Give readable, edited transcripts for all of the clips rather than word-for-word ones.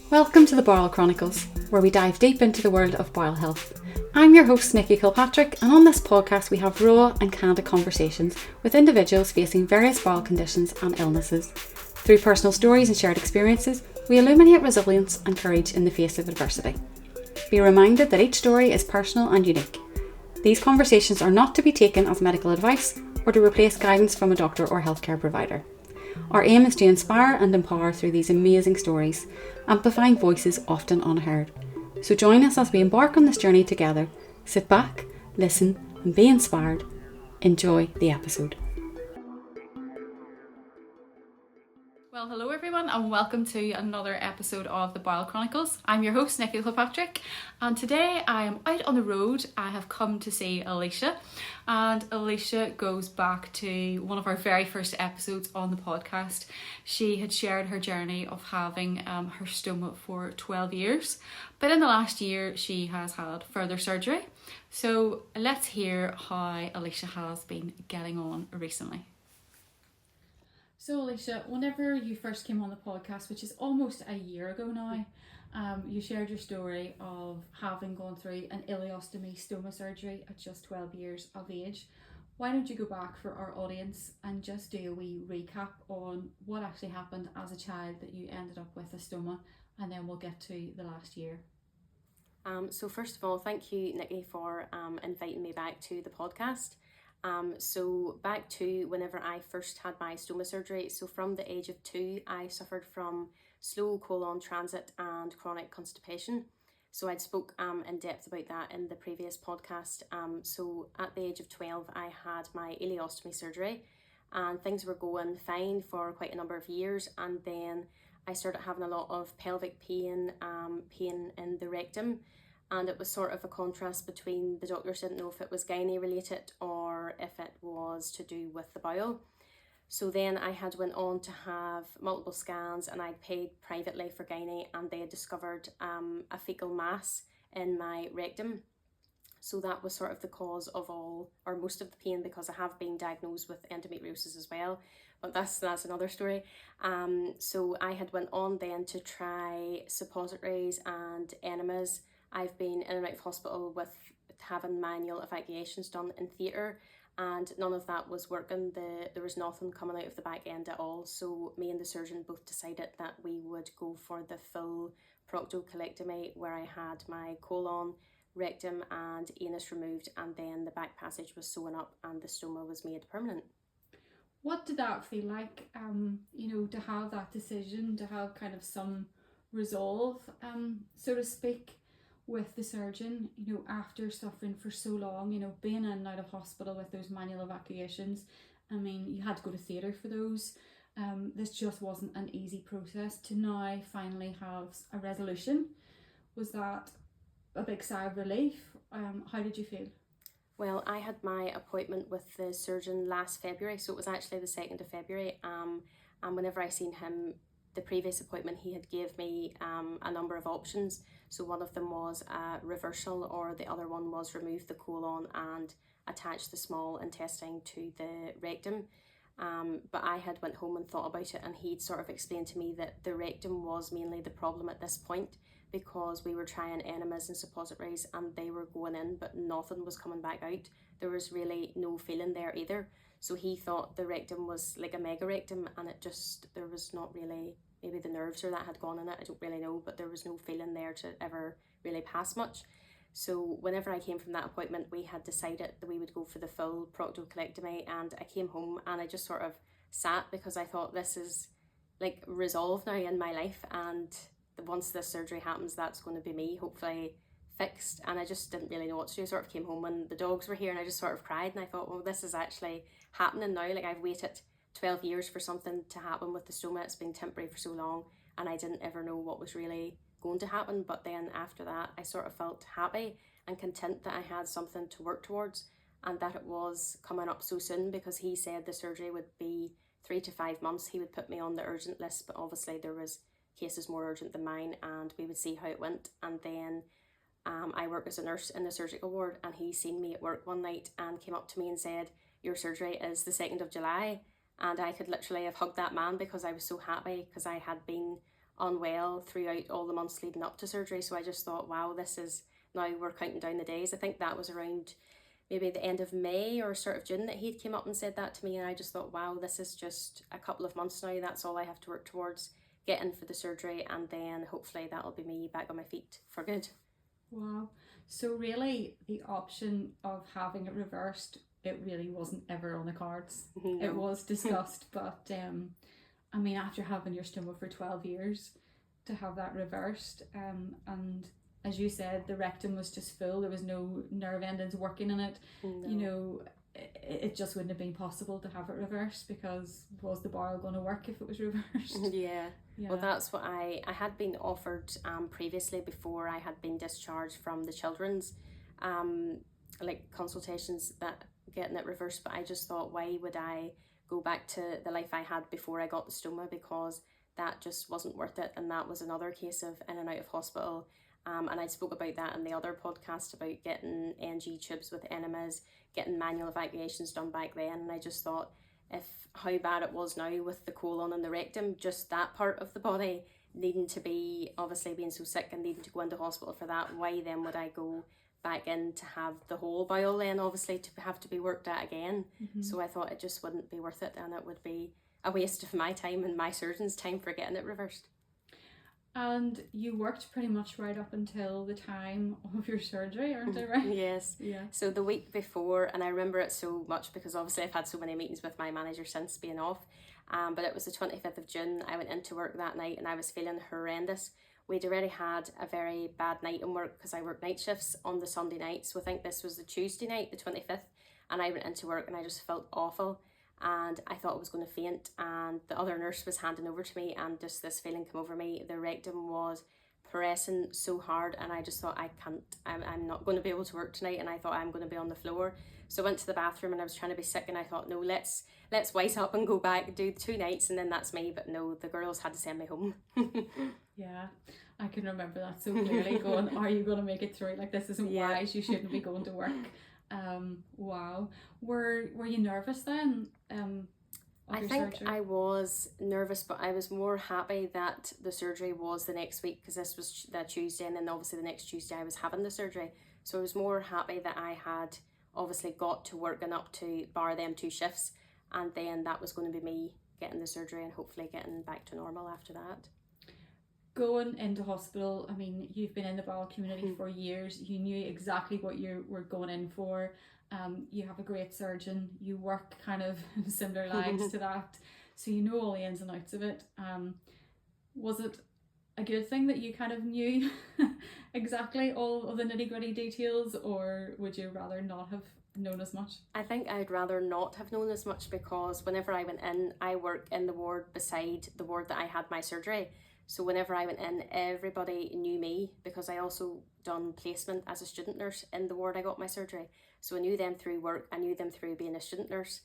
Welcome to the Bowel Chronicles, where we dive deep into the world of bowel health. I'm your host, Nikki Kilpatrick, and on this podcast we have raw and candid conversations with individuals facing various bowel conditions and illnesses. Through personal stories and shared experiences, we illuminate resilience and courage in the face of adversity. Be reminded that each story is personal and unique. These conversations are not to be taken as medical advice or to replace guidance from a doctor or healthcare provider. Our aim is to inspire and empower through these amazing stories, amplifying voices often unheard. So join us as we embark on this journey together. Sit back, listen, and be inspired. Enjoy the episode. Well, hello everyone, and welcome to another episode of the Bowel Chronicles. I'm your host, Nikki Kilpatrick, and today I am out on the road. I have come to see Alisha, and Alisha goes back to one of our very first episodes on the podcast. She had shared her journey of having her stoma for 12 years, but in the last year she has had further surgery. So let's hear how Alisha has been getting on recently. So Alisha, whenever you first came on the podcast, which is almost a year ago now, you shared your story of having gone through an ileostomy stoma surgery at just 12 years of age. Why don't you go back for our audience and just do a wee recap on what actually happened as a child that you ended up with a stoma, and then we'll get to the last year. So first of all, thank you, Nikki, for inviting me back to the podcast. So back to whenever I first had my stoma surgery. So from the age of 2, I suffered from slow colon transit and chronic constipation. So I'd spoke in depth about that in the previous podcast. So at the age of 12, I had my ileostomy surgery, and things were going fine for quite a number of years. And then I started having a lot of pelvic pain, pain in the rectum. And it was sort of a contrast between the doctors didn't know if it was gynae related or if it was to do with the bowel. So then I had went on to have multiple scans, and I'd paid privately for gynae, and they had discovered a fecal mass in my rectum. So that was sort of the cause of all, or most of the pain, because I have been diagnosed with endometriosis as well. But that's another story. So I had went on then to try suppositories and enemas. I've been in and out of hospital with having manual evacuations done in theatre, and none of that was working. There was nothing coming out of the back end at all. So me and the surgeon both decided that we would go for the full proctocolectomy, where I had my colon, rectum and anus removed, and then the back passage was sewn up and the stoma was made permanent. What did that feel like, to have that decision, to have kind of some resolve, so to speak, with the surgeon, after suffering for so long, being in and out of hospital with those manual evacuations? I mean, you had to go to theatre for those. This just wasn't an easy process to now finally have a resolution. Was that a big sigh of relief? How did you feel? Well, I had my appointment with the surgeon last February, so it was actually the 2nd of February. And whenever I seen him, the previous appointment, he had gave me a number of options. So one of them was reversal, or the other one was remove the colon and attach the small intestine to the rectum. But I had went home and thought about it, and he'd sort of explained to me that the rectum was mainly the problem at this point, because we were trying enemas and suppositories and they were going in but nothing was coming back out. There was really no feeling there either. So he thought the rectum was like a mega rectum, and there was not really, maybe the nerves or that had gone in it, I don't really know, but there was no feeling there to ever really pass much. So whenever I came from that appointment, we had decided that we would go for the full proctocolectomy, and I came home and I just sort of sat, because I thought this is like resolved now in my life, and once this surgery happens, that's going to be me, hopefully fixed. And I just didn't really know what to do. I sort of came home when the dogs were here and I just sort of cried, and I thought, well, this is actually happening now. Like, I've waited 12 years for something to happen with the stoma. It's been temporary for so long, and I didn't ever know what was really going to happen. But then after that, I sort of felt happy and content that I had something to work towards, and that it was coming up so soon, because he said the surgery would be 3 to 5 months. He would put me on the urgent list, but obviously there was cases more urgent than mine, and we would see how it went. And then I work as a nurse in the surgical ward, and he seen me at work one night and came up to me and said, your surgery is the 2nd of July. And I could literally have hugged that man, because I was so happy, because I had been unwell throughout all the months leading up to surgery. So I just thought, wow, this is, now we're counting down the days. I think that was around maybe the end of May or start of June that he'd came up and said that to me, and I just thought, wow, this is just a couple of months now. That's all I have to work towards, getting for the surgery, and then hopefully that'll be me back on my feet for good. Wow. So really the option of having it reversed, it really wasn't ever on the cards. No. It was discussed, but I mean, after having your stoma for 12 years, to have that reversed, and as you said, the rectum was just full, there was no nerve endings working in it. No. You know, it just wouldn't have been possible to have it reversed, because was the bowel going to work if it was reversed? Yeah. Well, that's what I had been offered previously, before I had been discharged from the children's like consultations, that getting it reversed, but I just thought, why would I go back to the life I had before I got the stoma, because that just wasn't worth it. And that was another case of in and out of hospital. And I spoke about that in the other podcast about getting NG tubes with enemas, getting manual evacuations done back then. And I just thought, if how bad it was now with the colon and the rectum, just that part of the body needing to be, obviously being so sick and needing to go into hospital for that, why then would I go back in to have the whole bowel then obviously to have to be worked at again? So I thought it just wouldn't be worth it, and it would be a waste of my time and my surgeon's time for getting it reversed. And you worked pretty much right up until the time of your surgery, aren't I right? Yes. Yeah. So the week before, and I remember it so much because obviously I've had so many meetings with my manager since being off, but it was the 25th of June. I went into work that night and I was feeling horrendous. We'd already had a very bad night in work because I work night shifts on the Sunday night. So I think this was the Tuesday night, the 25th, and I went into work and I just felt awful. And I thought I was going to faint, and the other nurse was handing over to me, and just this feeling came over me. The rectum was pressing so hard, and I just thought, I'm not going to be able to work tonight, and I thought I'm going to be on the floor. So I went to the bathroom and I was trying to be sick, and I thought, no, let's wise up and go back, do 2 nights, and then that's me. But no, the girls had to send me home. Yeah, I can remember that so clearly, going, are you going to make it through? Like, this isn't wise, you shouldn't be going to work. Wow. Were you nervous then? I think surgery? I was nervous, but I was more happy that the surgery was the next week, because this was the Tuesday, and then obviously the next Tuesday I was having the surgery. So I was more happy that I had obviously got to working up to bar them 2 shifts, and then that was going to be me getting the surgery and hopefully getting back to normal after that. Going into hospital, I mean, you've been in the bowel community for years. You knew exactly what you were going in for. You have a great surgeon. You work kind of similar lines to that, so you know all the ins and outs of it. Was it a good thing that you kind of knew exactly all of the nitty-gritty details, or would you rather not have known as much? I think I'd rather not have known as much, because whenever I went in, I work in the ward beside the ward that I had my surgery. So whenever I went in, everybody knew me, because I also done placement as a student nurse in the ward I got my surgery. So I knew them through work, I knew them through being a student nurse,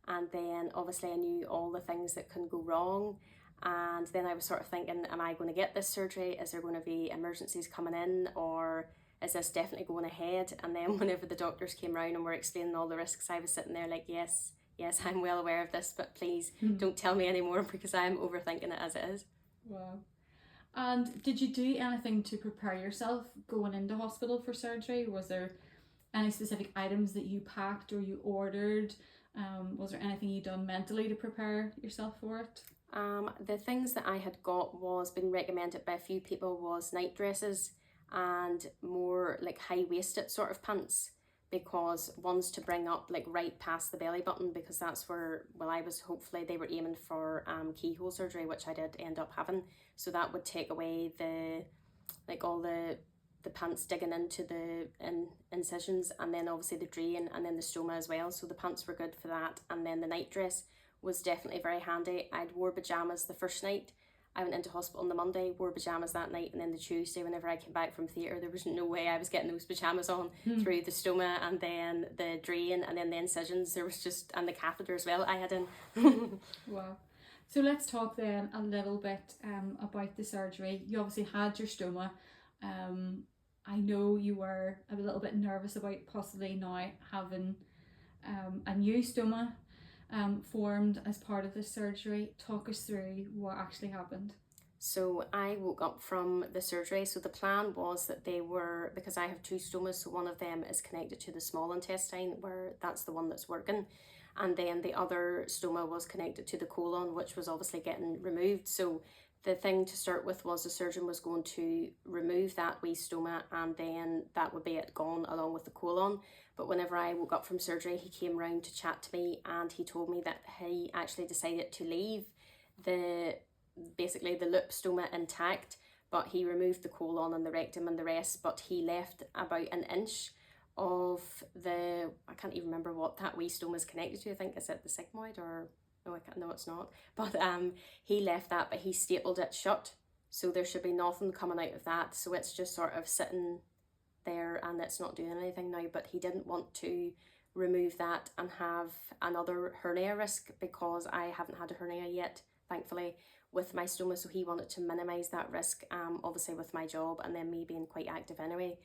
and then obviously I knew all the things that can go wrong. And then I was sort of thinking, am I going to get this surgery? Is there going to be emergencies coming in, or is this definitely going ahead? And then whenever the doctors came round and were explaining all the risks, I was sitting there like, yes, I'm well aware of this, but please don't tell me anymore, because I'm overthinking it as it is. Wow. And did you do anything to prepare yourself going into hospital for surgery? Was there any specific items that you packed or you ordered? Was there anything you done mentally to prepare yourself for it? The things that I had got was been recommended by a few people was night dresses and more like high-waisted sort of pants, because ones to bring up like right past the belly button, because that's where, well, I was, hopefully they were aiming for keyhole surgery, which I did end up having. So that would take away the, like all the pants digging into the incisions, and then obviously the drain, and then the stoma as well. So the pants were good for that. And then the night dress was definitely very handy. I'd wore pajamas the first night. I went into hospital on the Monday, wore pajamas that night, and then the Tuesday, whenever I came back from theatre, there was no way I was getting those pajamas on through the stoma and then the drain and then the incisions. There was just, and the catheter as well I had in. Wow. So let's talk then a little bit about the surgery. You obviously had your stoma. I know you were a little bit nervous about possibly now having a new stoma formed as part of the surgery. Talk us through what actually happened. So I woke up from the surgery. So the plan was that they were, because I have two stomas, so one of them is connected to the small intestine, where that's the one that's working. And then the other stoma was connected to the colon, which was obviously getting removed. So the thing to start with was the surgeon was going to remove that wee stoma, and then that would be it gone along with the colon. But whenever I woke up from surgery, he came round to chat to me, and he told me that he actually decided to leave basically the loop stoma intact, but he removed the colon and the rectum and the rest, but he left about an inch of the, I can't even remember what that wee stoma is connected to. I think, is it the sigmoid, or no, no, it's not. But he left that, but he stapled it shut, so there should be nothing coming out of that. So it's just sort of sitting there and it's not doing anything now. But he didn't want to remove that and have another hernia risk, because I haven't had a hernia yet, thankfully, with my stoma. So he wanted to minimise that risk, obviously with my job and then me being quite active anyway.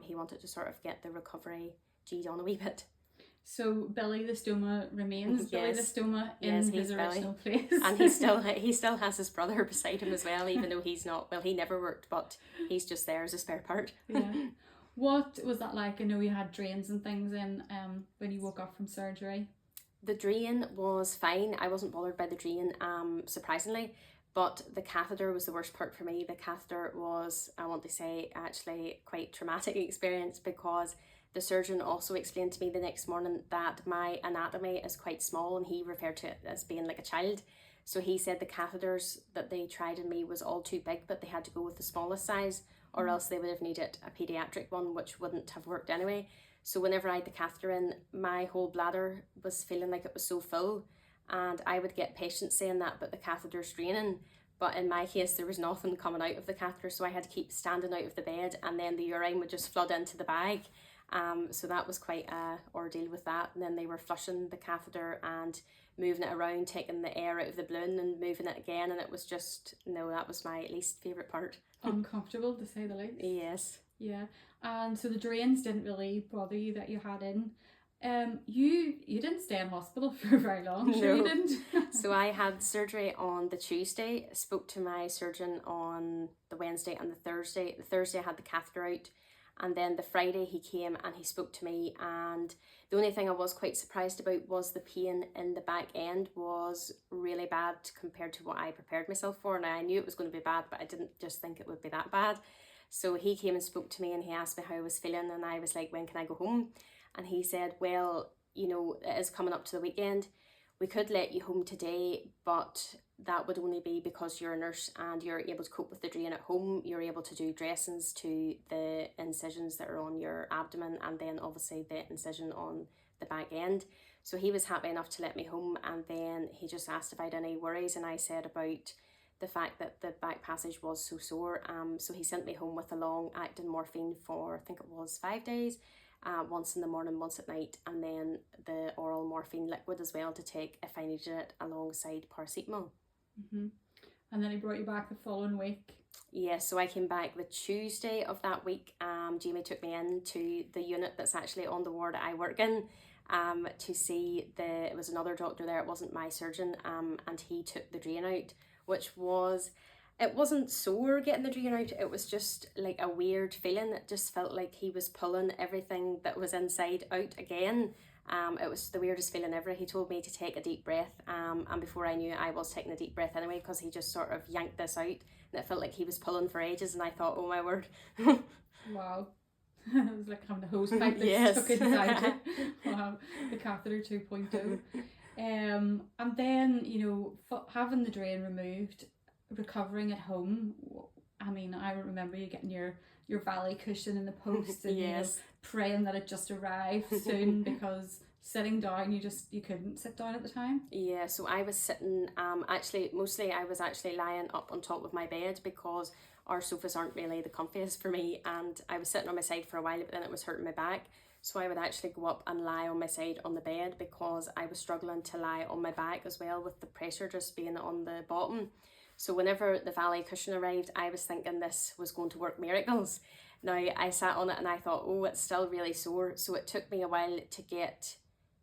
He wanted to sort of get the recovery G'd on a wee bit. So Billy the stoma remains. Billy the stoma in his original place. And he still has his brother beside him as well, even though he's not, well, he never worked, but he's just there as a spare part. Yeah. What was that like? I know you had drains and things in when you woke up from surgery. The drain was fine. I wasn't bothered by the drain, surprisingly, but the catheter was the worst part for me. The catheter was, I want to say, actually quite traumatic experience, because the surgeon also explained to me the next morning that my anatomy is quite small, and he referred to it as being like a child. So he said the catheters that they tried in me was all too big, but they had to go with the smallest size, or else they would have needed a paediatric one, which wouldn't have worked anyway. So whenever I had the catheter in, my whole bladder was feeling like it was so full, and I would get patients saying that, but the catheter's draining. But in my case, there was nothing coming out of the catheter, so I had to keep standing out of the bed, and then the urine would just flood into the bag. So that was quite a ordeal with that. And then they were flushing the catheter and moving it around, taking the air out of the balloon and moving it again, and it was just, no, that was my least favourite part. Uncomfortable, to say the least. Yes. Yeah. And so the drains didn't really bother you that you had in. You didn't stay in hospital for very long. No. Sure you didn't. So I had surgery on the Tuesday, spoke to my surgeon on the Wednesday and the Thursday. The Thursday I had the catheter out, and then the Friday he came and he spoke to me, and the only thing I was quite surprised about was the pain in the back end was really bad compared to what I prepared myself for. Now I knew it was going to be bad, but I didn't just think it would be that bad. So he came and spoke to me, and he asked me how I was feeling, and I was like, when can I go home? And he said, well, you know, it is coming up to the weekend. We could let you home today, but that would only be because you're a nurse and you're able to cope with the drain at home. You're able to do dressings to the incisions that are on your abdomen, and then obviously the incision on the back end. So he was happy enough to let me home, and then he just asked if I had any worries, and I said about the fact that the back passage was so sore. So he sent me home with a long-acting morphine for, I think it was 5 days. Once in the morning, once at night, and then the oral morphine liquid as well to take if I needed it, alongside paracetamol. Mm-hmm. And then he brought you back the following week. Yeah, so I came back the Tuesday of that week. Jamie took me into the unit that's actually on the ward that I work in, to see it was another doctor there, it wasn't my surgeon, and he took the drain out, which was, it wasn't sore getting the drain out, it was just like a weird feeling. It just felt like he was pulling everything that was inside out again. It was the weirdest feeling ever. He told me to take a deep breath, and before I knew it, I was taking a deep breath anyway, because he just sort of yanked this out, and it felt like he was pulling for ages, and I thought, oh my word. Wow. It was like having a hose pipe that Yes. stuck inside it. Wow, the catheter 2.0. And then, you know, having the drain removed, recovering at home. I mean, I remember you getting your valley cushion in the post, and Yes. you know, praying that it just arrived soon, because sitting down, you couldn't sit down at the time. Yeah, so I was sitting, mostly I was actually lying up on top of my bed, because our sofas aren't really the comfiest for me, and I was sitting on my side for a while, but then it was hurting my back. So I would actually go up and lie on my side on the bed, because I was struggling to lie on my back as well, with the pressure just being on the bottom. So whenever the valley cushion arrived, I was thinking this was going to work miracles. Now I sat on it and I thought, oh, it's still really sore. So it took me a while to get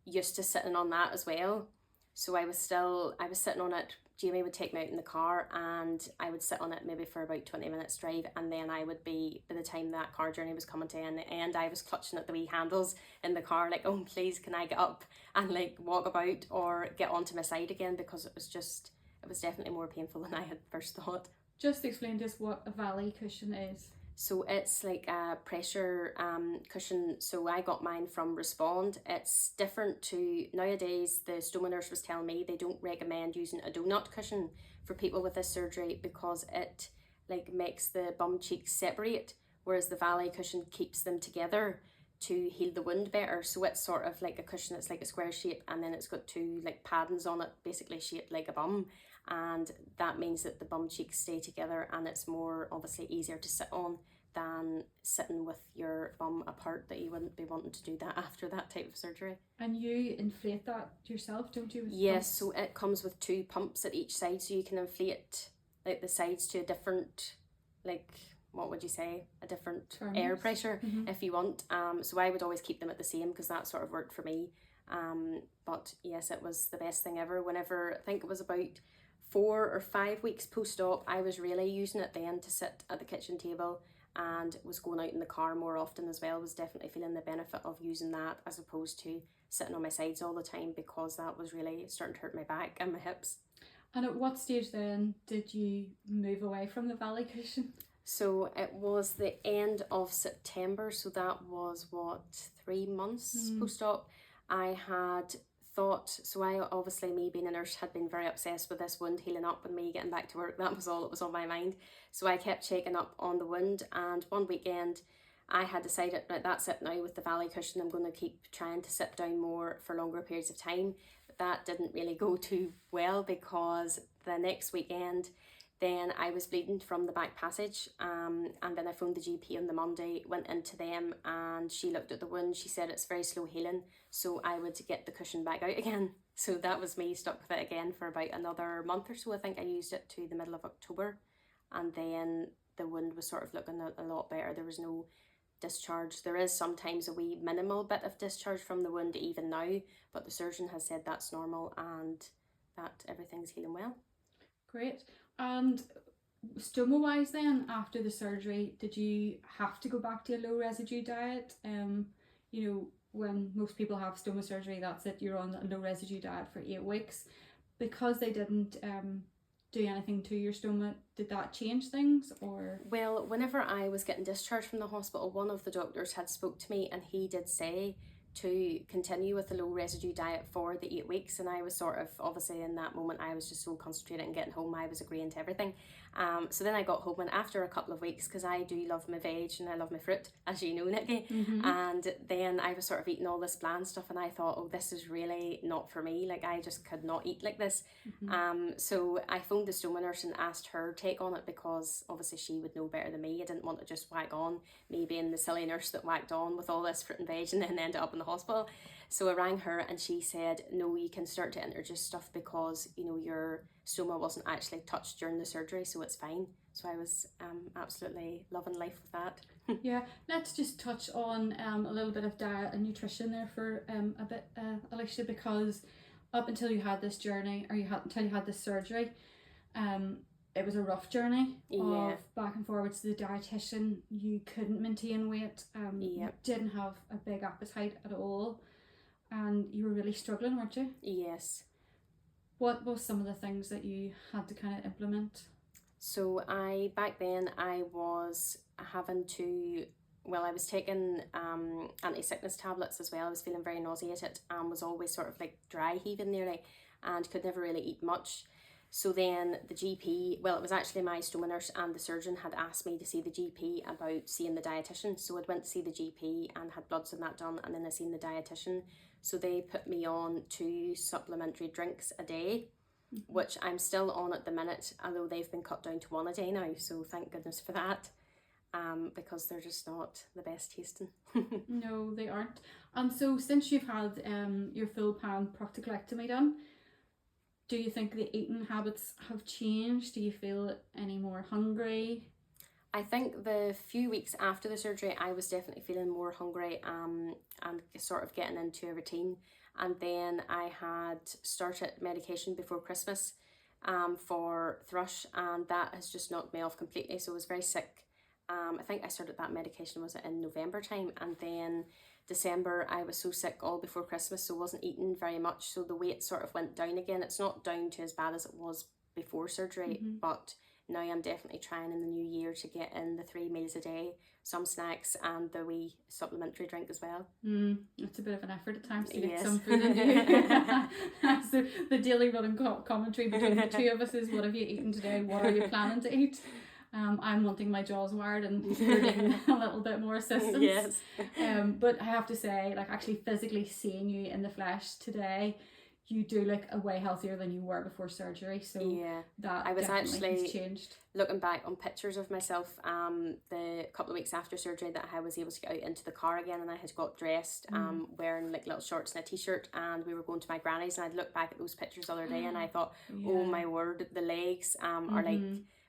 used to sitting on that as well. So I was sitting on it Jamie would take me out in the car and I would sit on it maybe for about 20 minutes drive, and then I would be, by the time that car journey was coming to an end, I was clutching at the wee handles in the car like, oh please can I get up and like walk about or get onto my side again, because it was definitely more painful than I had first thought. Just explain to us what a valley cushion is. So it's like a pressure cushion. So I got mine from Respond. It's different to nowadays. The stoma nurse was telling me they don't recommend using a donut cushion for people with this surgery because it like makes the bum cheeks separate, whereas the valley cushion keeps them together to heal the wound better. So it's sort of like a cushion that's like a square shape, and then it's got two like paddings on it, basically shaped like a bum, and that means that the bum cheeks stay together, and it's more obviously easier to sit on than sitting with your bum apart, that you wouldn't be wanting to do that after that type of surgery. And you inflate that yourself, don't you? Yes, so it comes with two pumps at each side, so you can inflate like the sides to a different, like, what would you say, a different air pressure if you want. So I would always keep them at the same because that sort of worked for me. But yes, it was the best thing ever. Whenever, I think it was about 4 or 5 weeks post-op, I was really using it then to sit at the kitchen table, and was going out in the car more often as well. Was definitely feeling the benefit of using that as opposed to sitting on my sides all the time, because that was really starting to hurt my back and my hips. And at what stage then did you move away from the valley cushion? So it was the end of September, so that was what, 3 months post-op. I had thought, so I obviously, me being a nurse, had been very obsessed with this wound healing up and me getting back to work. That was all that was on my mind. So I kept checking up on the wound, and one weekend I had decided, right, that's it now with the valley cushion, I'm going to keep trying to sit down more for longer periods of time. But that didn't really go too well, because the next weekend then I was bleeding from the back passage, and then I phoned the GP on the Monday, went into them, and she looked at the wound. She said it's very slow healing, so I would get the cushion back out again. So that was me stuck with it again for about another month or so. I think I used it to the middle of October, and then the wound was sort of looking a lot better. There was no discharge. There is sometimes a wee minimal bit of discharge from the wound even now, but the surgeon has said that's normal and that everything's healing well. Great. And stoma wise then, after the surgery, did you have to go back to a low residue diet? You know, when most people have stoma surgery, that's it, you're on a low residue diet for 8 weeks. Because they didn't do anything to your stoma, did that change things, or? Well, whenever I was getting discharged from the hospital, one of the doctors had spoke to me, and he did say to continue with the low residue diet for the 8 weeks, and I was sort of, obviously in that moment I was just so concentrated on getting home, I was agreeing to everything. So then I got home, and after a couple of weeks, because I do love my veg and I love my fruit, as you know, Nikki, and then I was sort of eating all this bland stuff, and I thought, oh, this is really not for me, like I just could not eat like this. So I phoned the stoma nurse and asked her take on it, because obviously she would know better than me. I didn't want to just whack on, me being the silly nurse that whacked on with all this fruit and veg and then ended up in the hospital. So I rang her, and she said, no, you can start to introduce stuff, because you know your stoma wasn't actually touched during the surgery, so it's fine. So I was absolutely loving life with that. Yeah, let's just touch on a little bit of diet and nutrition there for a bit, Alisha, because up until you had this journey, or until you had this surgery, it was a rough journey of back and forwards to the dietitian. You couldn't maintain weight. You didn't have a big appetite at all, and you were really struggling, weren't you? Yes. What was some of the things that you had to kind of implement? So back then I was having to, well, I was taking anti-sickness tablets as well. I was feeling very nauseated and was always sort of like dry heaving nearly, and could never really eat much. So then the GP, well, it was actually my stoma nurse and the surgeon had asked me to see the GP about seeing the dietitian. So I went to see the GP and had bloods and that done, and then I seen the dietitian. So they put me on 2 supplementary drinks a day, which I'm still on at the minute, although they've been cut down to 1 a day now. So thank goodness for that, because they're just not the best tasting. No, they aren't. And so since you've had your full pan proctocolectomy done, do you think the eating habits have changed? Do you feel any more hungry? I think the few weeks after the surgery, I was definitely feeling more hungry and sort of getting into a routine. And then I had started medication before Christmas, for thrush, and that has just knocked me off completely. So I was very sick. I think I started that medication was in November time, and then December I was so sick all before Christmas, so wasn't eating very much, so the weight sort of went down again. It's not down to as bad as it was before surgery, but now I'm definitely trying in the new year to get in the 3 meals a day, some snacks, and the wee supplementary drink as well. It's a bit of an effort at times to get Yes. some food in you. So the daily running commentary between the two of us is, what have you eaten today? What are you planning to eat? I'm wanting my jaws wired and needing a little bit more assistance. Yes. But I have to say, like, actually physically seeing you in the flesh today, you do look a way healthier than you were before surgery. So yeah, that I was definitely actually has changed. Looking back on pictures of myself, the couple of weeks after surgery, that I was able to get out into the car again, and I had got dressed, wearing like little shorts and a t-shirt, and we were going to my granny's, and I'd look back at those pictures the other day, and I thought, oh my word, the legs are like.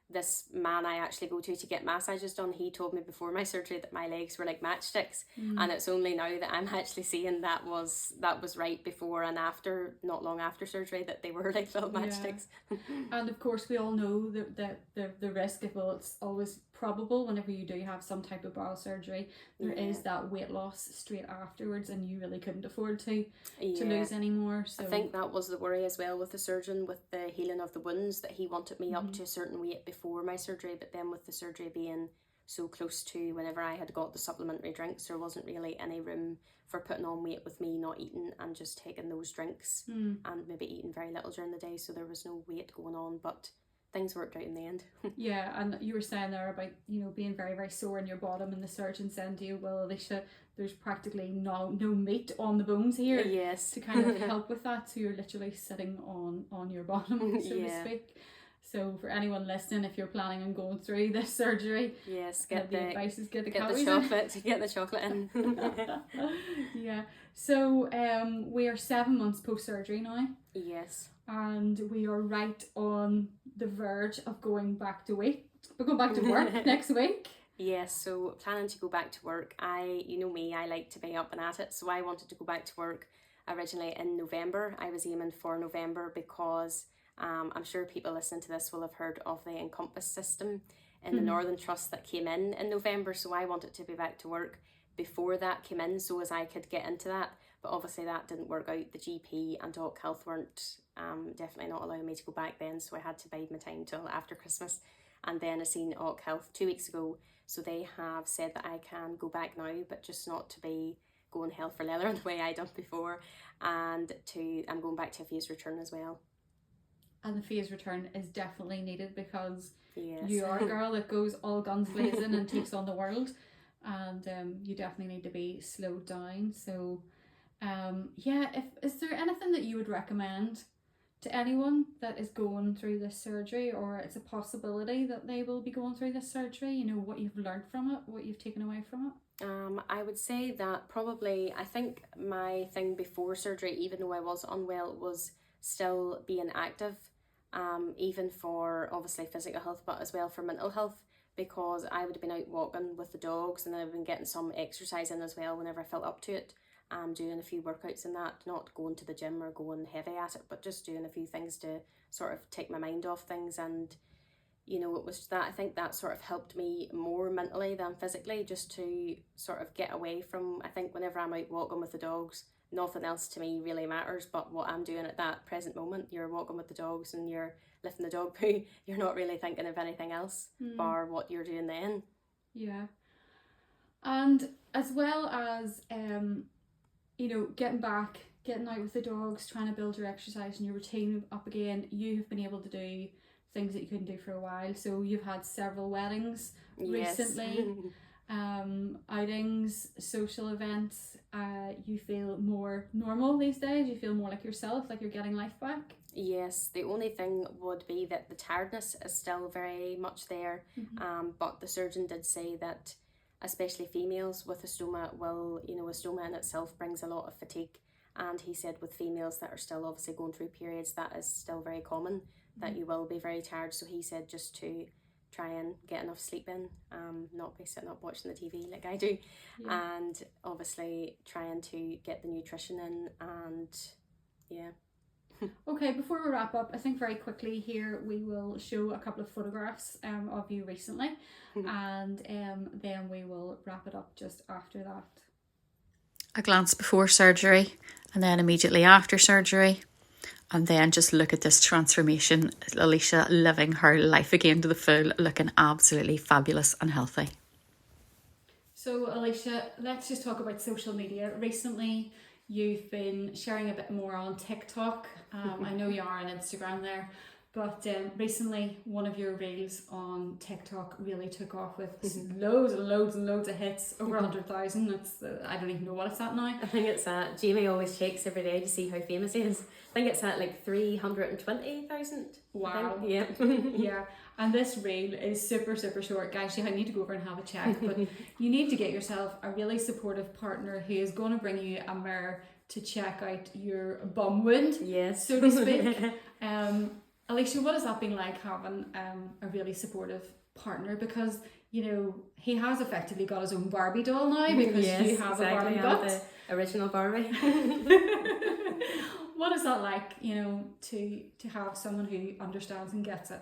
This man I actually go to get massages done, he told me before my surgery that my legs were like matchsticks, and it's only now that I'm actually seeing that was right before and after, not long after surgery, that they were like little matchsticks. And of course we all know that the risk of, well, it's always probable whenever you do have some type of bowel surgery, there is that weight loss straight afterwards, and you really couldn't afford to lose any more. So I think that was the worry as well with the surgeon, with the healing of the wounds, that he wanted me up to a certain weight before my surgery, but then with the surgery being so close to whenever I had got the supplementary drinks, there wasn't really any room for putting on weight with me not eating and just taking those drinks and maybe eating very little during the day, so there was no weight going on, but things worked out in the end. Yeah, and you were saying there about, you know, being very, very sore in your bottom, and the surgeon saying to you, well, Alisha, there's practically no meat on the bones here. Yes. To kind of help with that, so you're literally sitting on your bottom, so to speak. So for anyone listening, if you're planning on going through this surgery, yes, get the advice is get the chocolate, get the chocolate in. Yeah. So we are 7 months post surgery now. Yes. And we are right on the verge of going back to work next week. Yes, so planning to go back to work. You know me, I like to be up and at it, so I wanted to go back to work originally in November. I was aiming for November because I'm sure people listening to this will have heard of the Encompass system in the Northern Trust that came in November, so I wanted to be back to work before that came in, so as I could get into that, but obviously that didn't work out. The GP and Doc Health weren't definitely not allowing me to go back then, so I had to bide my time till after Christmas, and then I seen Doc Health 2 weeks ago, so they have said that I can go back now, but just not to be going hell for leather the way I done before, and I'm going back to a phased return as well. And the phased return is definitely needed, because yes. You are a girl that goes all guns blazing and takes on the world, and you definitely need to be slowed down. So is there anything that you would recommend to anyone that is going through this surgery, or it's a possibility that they will be going through this surgery, you know, what you've learned from it, what you've taken away from it? I would say that probably, I think my thing before surgery, even though I was unwell, was still being active, even for obviously physical health, but as well for mental health, because I would have been out walking with the dogs, and then I've been getting some exercise in as well whenever I felt up to it. Doing a few workouts and that, not going to the gym or going heavy at it, but just doing a few things to sort of take my mind off things. And you know, it was that, I think that sort of helped me more mentally than physically, just to sort of get away from, I think whenever I'm out walking with the dogs, nothing else to me really matters but what I'm doing at that present moment. You're walking with the dogs and you're lifting the dog poo, you're not really thinking of anything else bar what you're doing then. Yeah. And as well as you know, getting out with the dogs, trying to build your exercise and your routine up again, you have been able to do things that you couldn't do for a while. So you've had several weddings recently, outings, social events. You feel more normal these days? You feel more like yourself, like you're getting life back? Yes, the only thing would be that the tiredness is still very much there, but the surgeon did say that especially females with a stoma will, you know, a stoma in itself brings a lot of fatigue, and he said with females that are still obviously going through periods, that is still very common, that you will be very tired. So he said just to try and get enough sleep in, not be sitting up watching the TV like I do, and obviously trying to get the nutrition in, and Okay, before we wrap up, I think very quickly here we will show a couple of photographs of you recently, and then we will wrap it up just after that. A glance before surgery and then immediately after surgery. And then just look at this transformation. Alisha living her life again to the full, looking absolutely fabulous and healthy. So Alisha, let's just talk about social media. Recently, you've been sharing a bit more on TikTok. I know you are on Instagram there, but recently one of your reels on TikTok really took off with loads and loads and loads of hits, over 100,000. I don't even know what it's at now. I think it's at, Jamie always checks every day to see how famous he is. I think it's at like 320,000. Wow. Yeah. Yeah. And this reel is super, super short. Guys, you need to go over and have a check. But you need to get yourself a really supportive partner who is going to bring you a mirror to check out your bum wound, yes, so to speak. Alisha, what has that been like, having a really supportive partner? Because, you know, he has effectively got his own Barbie doll now, because yes, you have exactly. a Barbie butt. The original Barbie. What is that like, you know, to have someone who understands and gets it?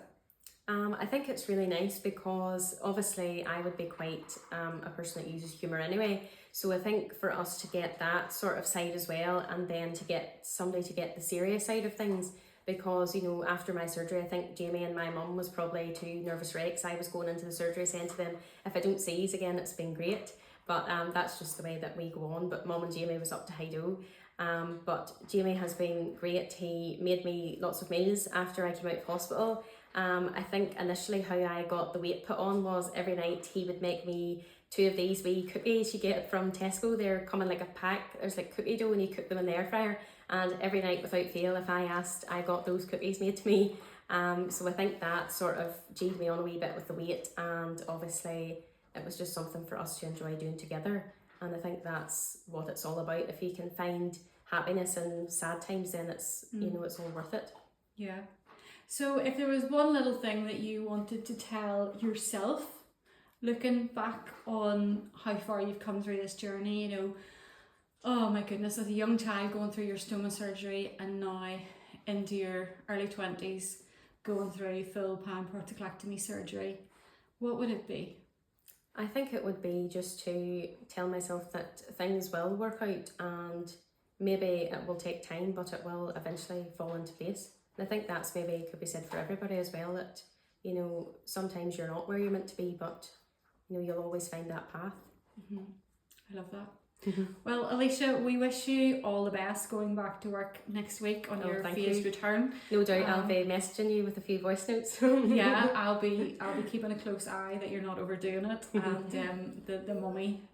I think it's really nice, because obviously I would be quite a person that uses humour anyway. So I think for us to get that sort of side as well, and then to get somebody to get the serious side of things, because, you know, after my surgery, I think Jamie and my mum was probably too nervous wrecks. I was going into the surgery saying to them, if I don't see you again, it's been great. But that's just the way that we go on. But Mum and Jamie was up to high-do. But Jamie has been great. He made me lots of meals after I came out of hospital. I think initially how I got the weight put on was every night he would make me 2 of these wee cookies you get from Tesco. They're coming like a pack. There's like cookie dough and you cook them in the air fryer. And every night without fail, if I asked, I got those cookies made to me. So I think that sort of g'd me on a wee bit with the weight. And obviously it was just something for us to enjoy doing together. And I think that's what it's all about. If you can find happiness in sad times, then it's, you know, it's all worth it. Yeah. So if there was one little thing that you wanted to tell yourself, looking back on how far you've come through this journey, you know, oh my goodness, as a young child going through your stoma surgery, and now into your early 20s going through full pan proctocolectomy surgery, what would it be? I think it would be just to tell myself that things will work out, and maybe it will take time, but it will eventually fall into place. And I think that's maybe could be said for everybody as well, that, you know, sometimes you're not where you're meant to be, but, you know, you'll always find that path. I love that. Well, Alisha, we wish you all the best going back to work next week on your phased return. No doubt I'll be messaging you with a few voice notes. Yeah, I'll be keeping a close eye that you're not overdoing it, and the mummy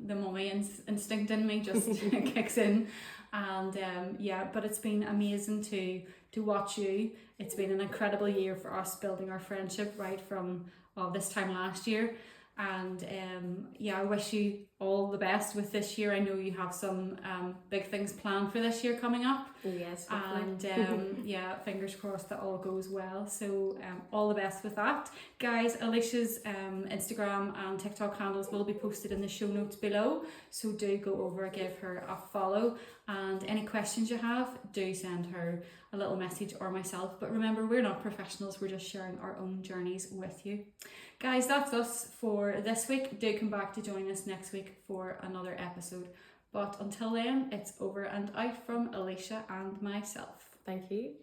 instinct in me just kicks in, and yeah, but it's been amazing to watch you. It's been an incredible year for us, building our friendship right from this time last year. And yeah, I wish you all the best with this year. I know you have some big things planned for this year coming up. Yes, hopefully. And yeah, fingers crossed that all goes well. So all the best with that. Guys, Alisha's Instagram and TikTok handles will be posted in the show notes below. So do go over, give her a follow. And any questions you have, do send her a little message or myself. But remember, we're not professionals. We're just sharing our own journeys with you. Guys, that's us for this week. Do come back to join us next week for another episode. But until then, it's over and out from Alisha and myself. Thank you.